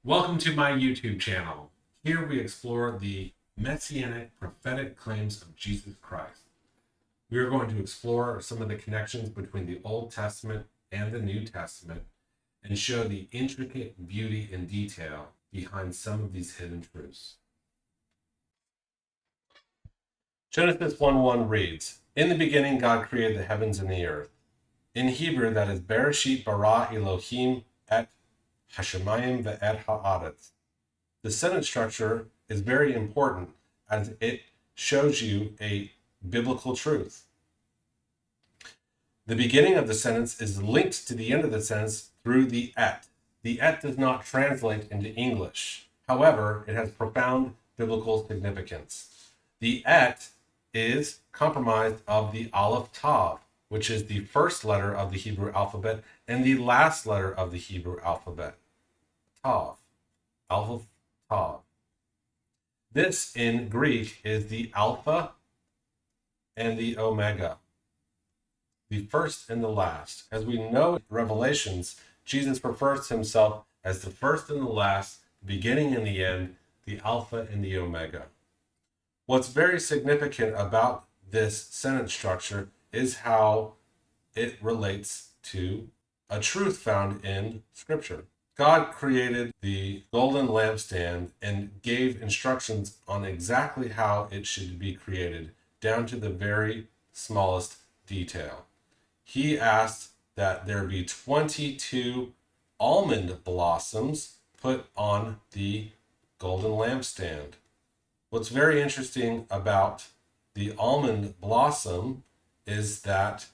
Welcome to my YouTube channel. Here we explore the messianic prophetic claims of Jesus Christ. We are going to explore some of the connections between the Old Testament and the New Testament and show the intricate beauty and detail behind some of these hidden truths. Genesis 1:1 reads, "In the beginning God created the heavens and the earth." In Hebrew, that is Barasheet bara Elohim et hashemayim ve'et ha'aretz. The sentence structure is very important as it shows you a biblical truth. The beginning of the sentence is linked to the end of the sentence through the et. The et does not translate into English. However, it has profound biblical significance. The et is comprised of the Aleph Taf, which is the first letter of the Hebrew alphabet and the last letter of the Hebrew alphabet. Tav. Aleph Tav. This in Greek is the Alpha and the Omega, the first and the last. As we know in Revelations, Jesus refers to himself as the first and the last, the beginning and the end, the Alpha and the Omega. What's very significant about this sentence structure is how it relates to a truth found in Scripture. God created the golden lampstand and gave instructions on exactly how it should be created, down to the very smallest detail. He asked that there be 22 almond blossoms put on the golden lampstand. What's very interesting about the almond blossom is that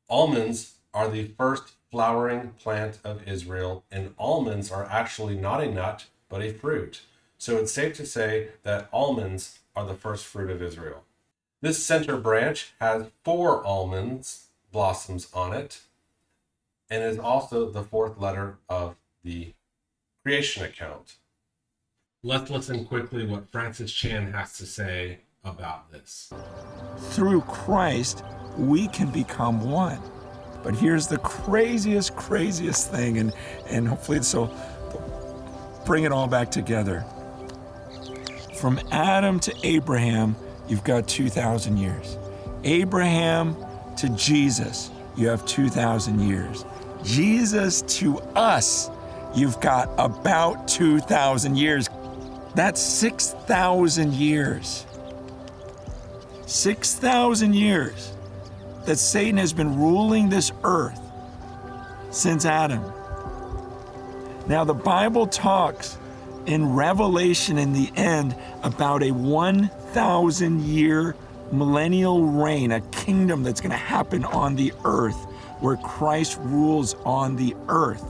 almonds are the first flowering plant of Israel, and almonds are actually not a nut, but a fruit. So it's safe to say that almonds are the first fruit of Israel. This center branch has 4 almonds blossoms on it, and is also the 4th letter of the creation account. Let's listen quickly what Francis Chan has to say about this. Through Christ, we can become one. But here's the craziest thing, and hopefully this will bring it all back together. From Adam to Abraham, you've got 2,000 years. Abraham to Jesus, you have 2,000 years. Jesus to us, you've got about 2,000 years. That's 6,000 years. 6,000 years that Satan has been ruling this earth since Adam. Now, the Bible talks in Revelation in the end about a 1,000-year millennial reign, a kingdom that's going to happen on the earth where Christ rules on the earth.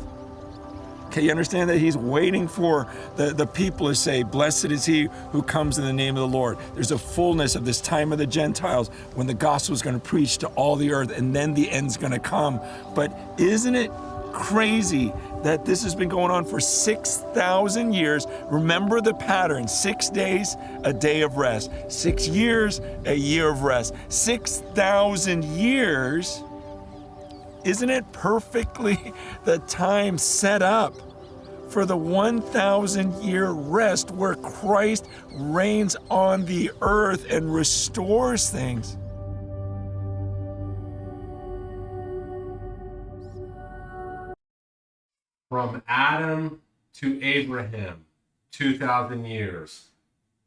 Okay, you understand that he's waiting for the people to say, "Blessed is he who comes in the name of the Lord." There's a fullness of this time of the Gentiles when the gospel is going to preach to all the earth, and then the end's going to come. But isn't it crazy that this has been going on for 6,000 years? Remember the pattern: 6 days, a day of rest; 6 years, a year of rest; 6,000 years. Isn't it perfectly the time set up for the 1,000-year rest where Christ reigns on the earth and restores things? From Adam to Abraham, 2,000 years.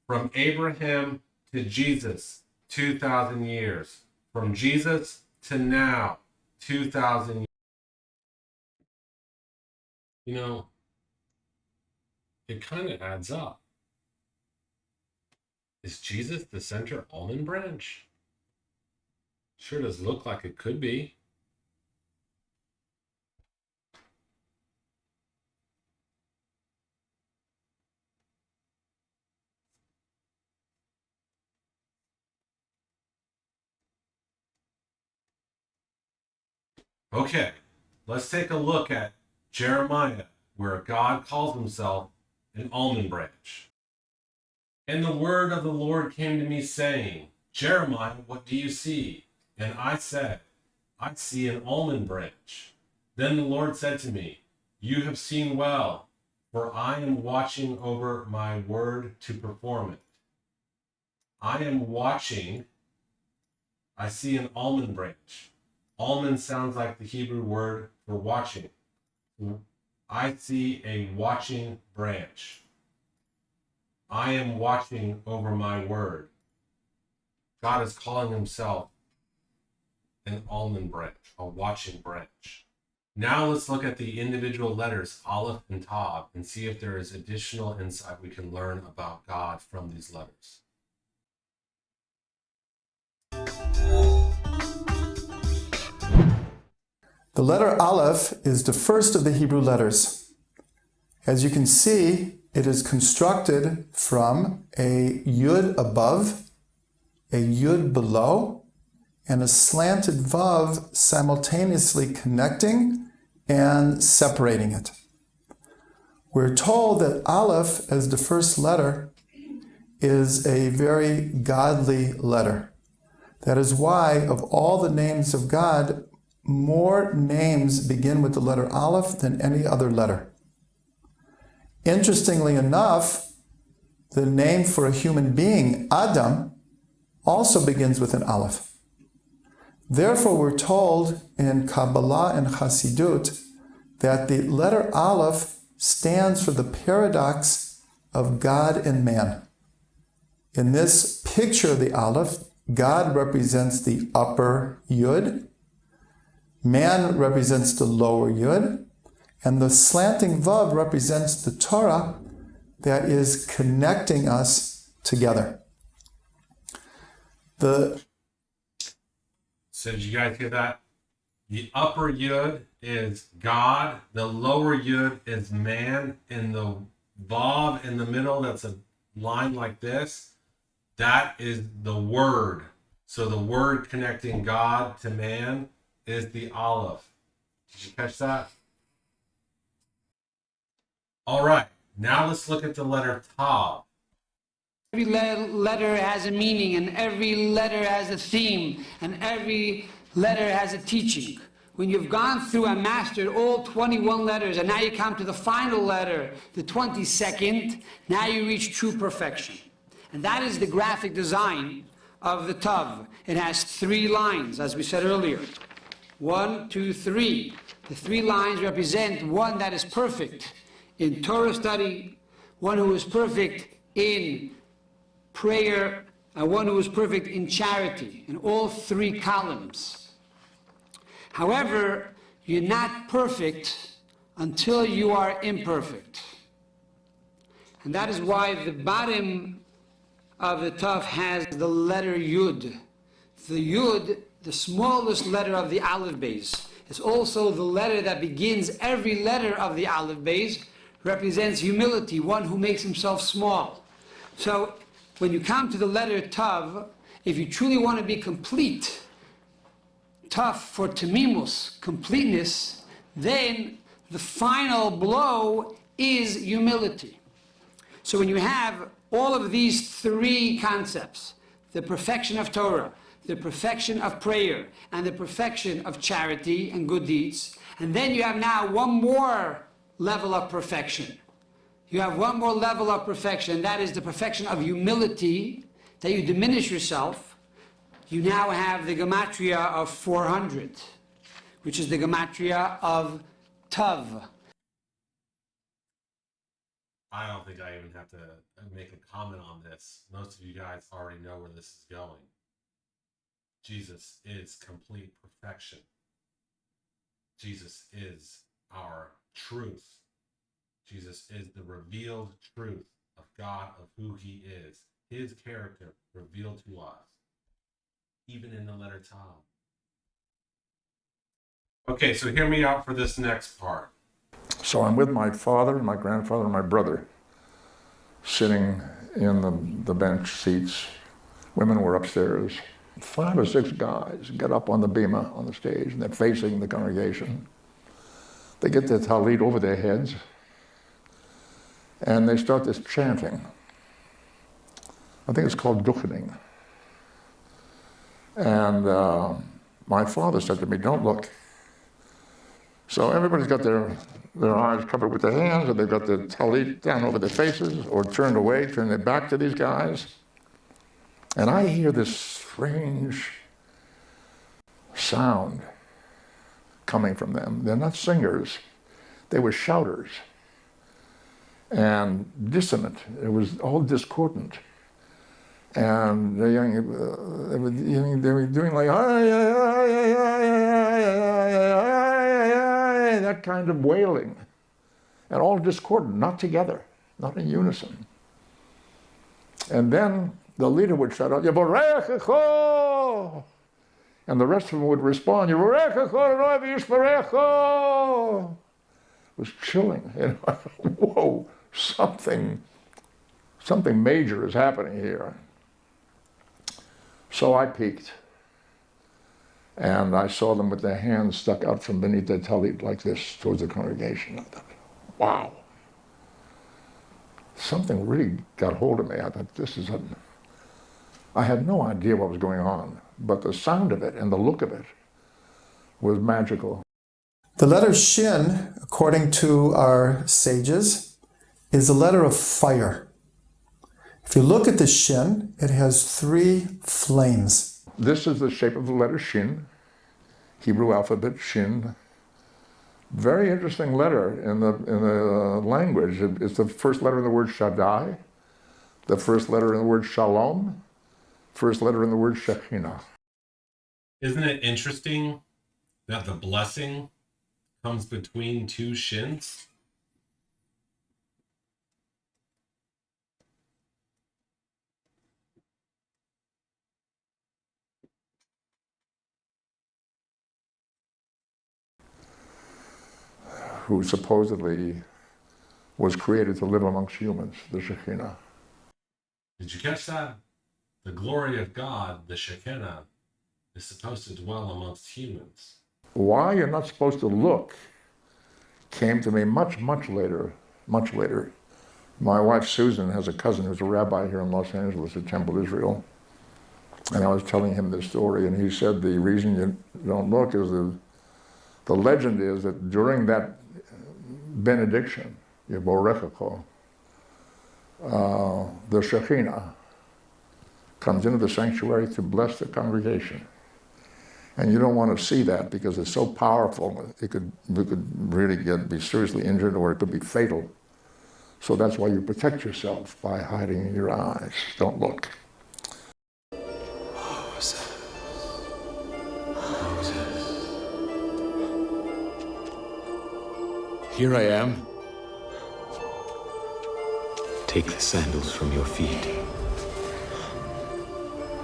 From Abraham to Jesus, 2,000 years. From Jesus to now, 2,000 years. You know, it kind of adds up. Is Jesus the center almond branch? Sure does look like it could be. Okay, let's take a look at Jeremiah, where God calls himself an almond branch. "And the word of the Lord came to me, saying, Jeremiah, what do you see? And I said, I see an almond branch. Then the Lord said to me, You have seen well, For I am watching over my word to perform it. I am watching. I see an almond branch. Almond sounds like the Hebrew word for watching. I see a watching branch. I am watching over my word. God is calling himself an almond branch, a watching branch. Now let's look at the individual letters, Aleph and Taf, and see if there is additional insight we can learn about God from these letters. The letter Aleph is the first of the Hebrew letters. As you can see, it is constructed from a yud above, a yud below, and a slanted vav simultaneously connecting and separating it. We're told that Aleph, as the first letter, is a very godly letter. That is why, of all the names of God, more names begin with the letter Aleph than any other letter. Interestingly enough, the name for a human being, Adam, also begins with an Aleph. Therefore, we're told in Kabbalah and Hasidut that the letter Aleph stands for the paradox of God and man. In this picture of the Aleph, God represents the upper Yud, man represents the lower Yud, and the slanting Vav represents the Torah that is connecting us together. So did you guys hear that? The upper Yud is God, the lower Yud is man, and the Vav in the middle, that's a line like this, that is the Word. So the Word connecting God to man is the Aleph. Did you catch that? All right, now let's look at the letter Tav. Every letter has a meaning, and every letter has a theme, and every letter has a teaching. When you've gone through and mastered all 21 letters, and now you come to the final letter, the 22nd, now you reach true perfection. And that is the graphic design of the Tav. It has 3 lines, as we said earlier. 1, 2, 3. The 3 lines represent one that is perfect in Torah study, one who is perfect in prayer, and one who is perfect in charity, in all 3 columns. However, you're not perfect until you are imperfect. And that is why the bottom of the Taf has the letter Yud. The Yud, the smallest letter of the Aleph base, is also the letter that begins every letter of the Aleph base, represents humility, one who makes himself small. So when you come to the letter Tav, if you truly want to be complete, Taf for Tamimus, completeness, then the final blow is humility. So when you have all of these 3 concepts, the perfection of Torah, the perfection of prayer, and the perfection of charity and good deeds, and then you have now one more level of perfection. You have one more level of perfection, that is the perfection of humility, that you diminish yourself. You now have the gematria of 400, which is the gematria of Tav. I don't think I even have to make a comment on this. Most of you guys already know where this is going. Jesus is complete perfection. Jesus is our truth. Jesus is the revealed truth of God, of who he is. His character revealed to us, even in the letter Tav. Okay, so hear me out for this next part. So I'm with my father, my grandfather, and my brother, sitting in the bench seats. Women were upstairs. 5 or 6 guys get up on the bima on the stage, and they're facing the congregation. They get their talit over their heads, and they start this chanting. I think it's called duchening. And my father said to me, "Don't look." So everybody's got their eyes covered with their hands, or they've got their talit down over their faces, or turned away, turned their back to these guys. And I hear this strange sound coming from them. They're not singers, they were shouters. And dissonant, it was all discordant. And they were doing like, that kind of wailing. And all discordant, not together, not in unison. And then the leader would shout out, Yevorechecho! And the rest of them would respond, Yevorechecho, Roi v'yishmerecho! It was chilling. You know? Whoa, something major is happening here. So I peeked, and I saw them with their hands stuck out from beneath their talit like this towards the congregation. I thought, wow. Something really got hold of me. I thought, I had no idea what was going on, but the sound of it and the look of it was magical. The letter Shin, according to our sages, is a letter of fire. If you look at the Shin, it has 3 flames. This is the shape of the letter Shin, Hebrew alphabet Shin. Very interesting letter in the language. It's the first letter in the word Shaddai, the first letter in the word Shalom, first letter in the word Shekinah. Isn't it interesting that the blessing comes between 2 shins? Who supposedly was created to live amongst humans, the Shekinah. Did you catch that? The glory of God, the Shekinah, is supposed to dwell amongst humans. Why you're not supposed to look came to me much, much later, much later. My wife Susan has a cousin who's a rabbi here in Los Angeles at Temple Israel. And I was telling him this story, and he said the reason you don't look is the legend is that during that benediction, Yevorechecho, the Shekinah comes into the sanctuary to bless the congregation. And you don't want to see that because it's so powerful, you could really be seriously injured, or it could be fatal. So that's why you protect yourself by hiding your eyes. Don't look. Here I am. Take the sandals from your feet,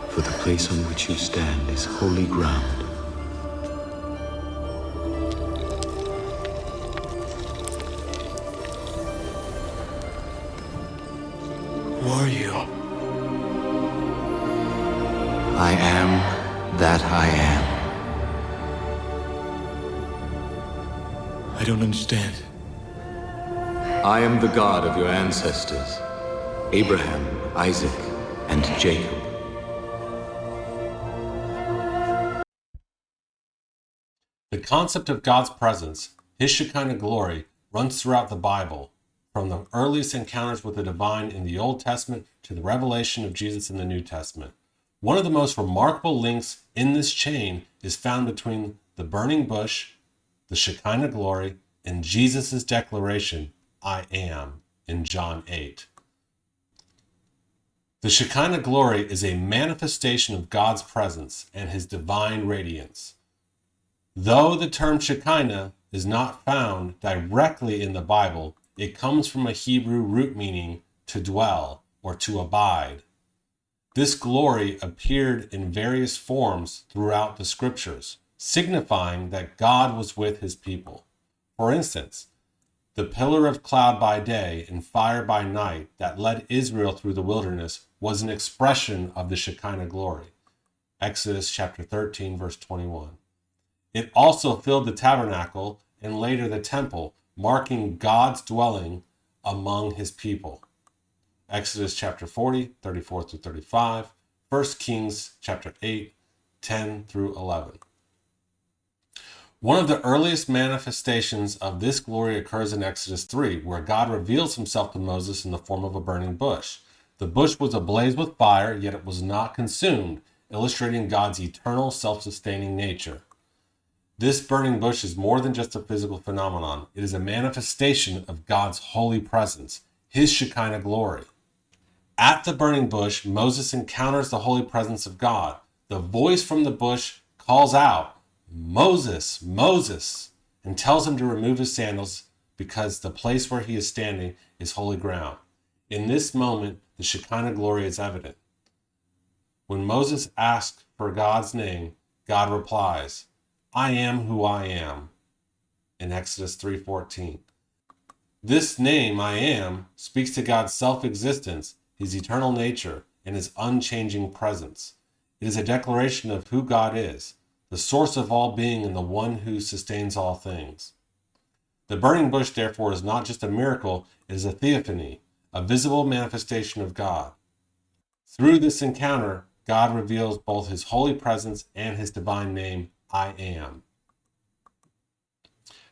for the place on which you stand is holy ground. Who are you? I am that I am. I don't understand. I am the God of your ancestors, Abraham, Isaac, and Jacob. The concept of God's presence, his Shekinah glory, runs throughout the Bible, from the earliest encounters with the divine in the Old Testament to the revelation of Jesus in the New Testament. One of the most remarkable links in this chain is found between the burning bush, the Shekinah glory, and Jesus' declaration, I am, in John 8. The Shekinah glory is a manifestation of God's presence and his divine radiance. Though the term Shekinah is not found directly in the Bible, it comes from a Hebrew root meaning to dwell or to abide. This glory appeared in various forms throughout the scriptures, signifying that God was with his people. For instance, the pillar of cloud by day and fire by night that led Israel through the wilderness was an expression of the Shekinah glory. Exodus chapter 13, verse 21. It also filled the tabernacle and later the temple, marking God's dwelling among his people. Exodus chapter 40, 34 through 35, 1 Kings chapter 8, 10 through 11. One of the earliest manifestations of this glory occurs in Exodus 3, where God reveals himself to Moses in the form of a burning bush. The bush was ablaze with fire, yet it was not consumed, illustrating God's eternal, self-sustaining nature. This burning bush is more than just a physical phenomenon. It is a manifestation of God's holy presence, his Shekinah glory. At the burning bush, Moses encounters the holy presence of God. The voice from the bush calls out, "Moses, Moses," and tells him to remove his sandals because the place where he is standing is holy ground. In this moment, the Shekinah glory is evident. When Moses asks for God's name, God replies, "I am who I am," in Exodus 3:14. This name, I am, speaks to God's self-existence, his eternal nature, and his unchanging presence. It is a declaration of who God is, the source of all being and the one who sustains all things. The burning bush, therefore, is not just a miracle, it is a theophany, a visible manifestation of God. Through this encounter, God reveals both his holy presence and his divine name, I am.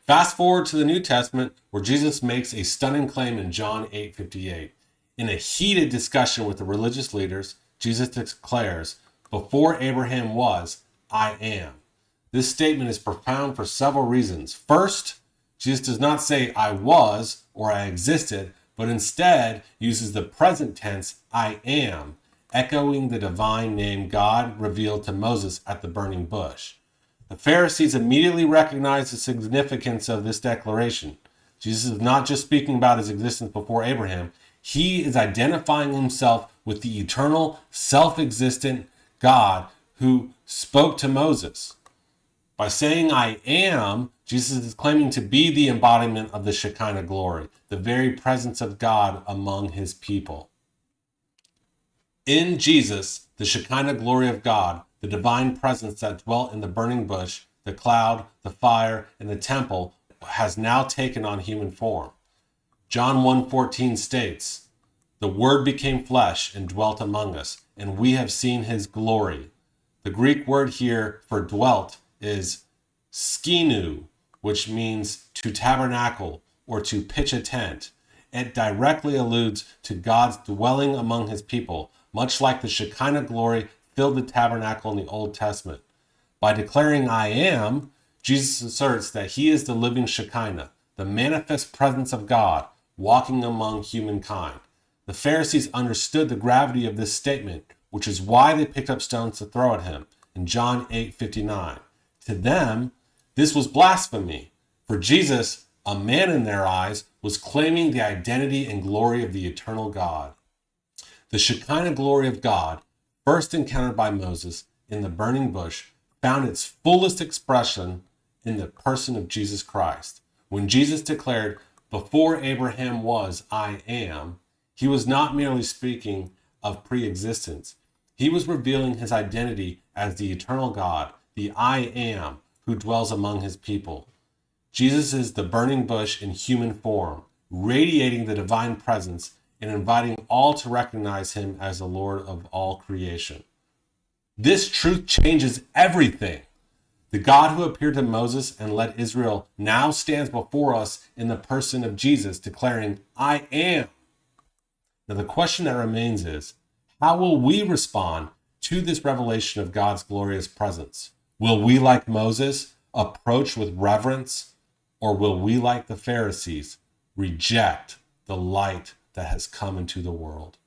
Fast forward to the New Testament, where Jesus makes a stunning claim in John 8:58. In a heated discussion with the religious leaders, Jesus declares, "Before Abraham was, I am." This statement is profound for several reasons. First, Jesus does not say I was or I existed, but instead uses the present tense I am, echoing the divine name God revealed to Moses at the burning bush. The Pharisees immediately recognized the significance of this declaration. Jesus is not just speaking about his existence before Abraham, he is identifying himself with the eternal, self-existent God who spoke to Moses. By saying I am, Jesus is claiming to be the embodiment of the Shekinah glory, the very presence of God among his people. In Jesus, the Shekinah glory of God, the divine presence that dwelt in the burning bush, the cloud, the fire, and the temple, has now taken on human form. John 1:14 states, "The Word became flesh and dwelt among us, and we have seen his glory." The Greek word here for dwelt is skinu, which means to tabernacle or to pitch a tent. It directly alludes to God's dwelling among his people, much like the Shekinah glory filled the tabernacle in the Old Testament. By declaring I am, Jesus asserts that he is the living Shekinah, the manifest presence of God walking among humankind. The Pharisees understood the gravity of this statement, which is why they picked up stones to throw at him in John 8:59. To them, this was blasphemy. For Jesus, a man in their eyes, was claiming the identity and glory of the eternal God. The Shekinah glory of God, first encountered by Moses in the burning bush, found its fullest expression in the person of Jesus Christ. When Jesus declared, "Before Abraham was, I am," he was not merely speaking of pre-existence. He was revealing his identity as the eternal God, the I am, who dwells among his people. Jesus is the burning bush in human form, radiating the divine presence and inviting all to recognize him as the Lord of all creation. This truth changes everything. The God who appeared to Moses and led Israel now stands before us in the person of Jesus, declaring, I am. Now the question that remains is, how will we respond to this revelation of God's glorious presence? Will we, like Moses, approach with reverence, or will we, like the Pharisees, reject the light that has come into the world?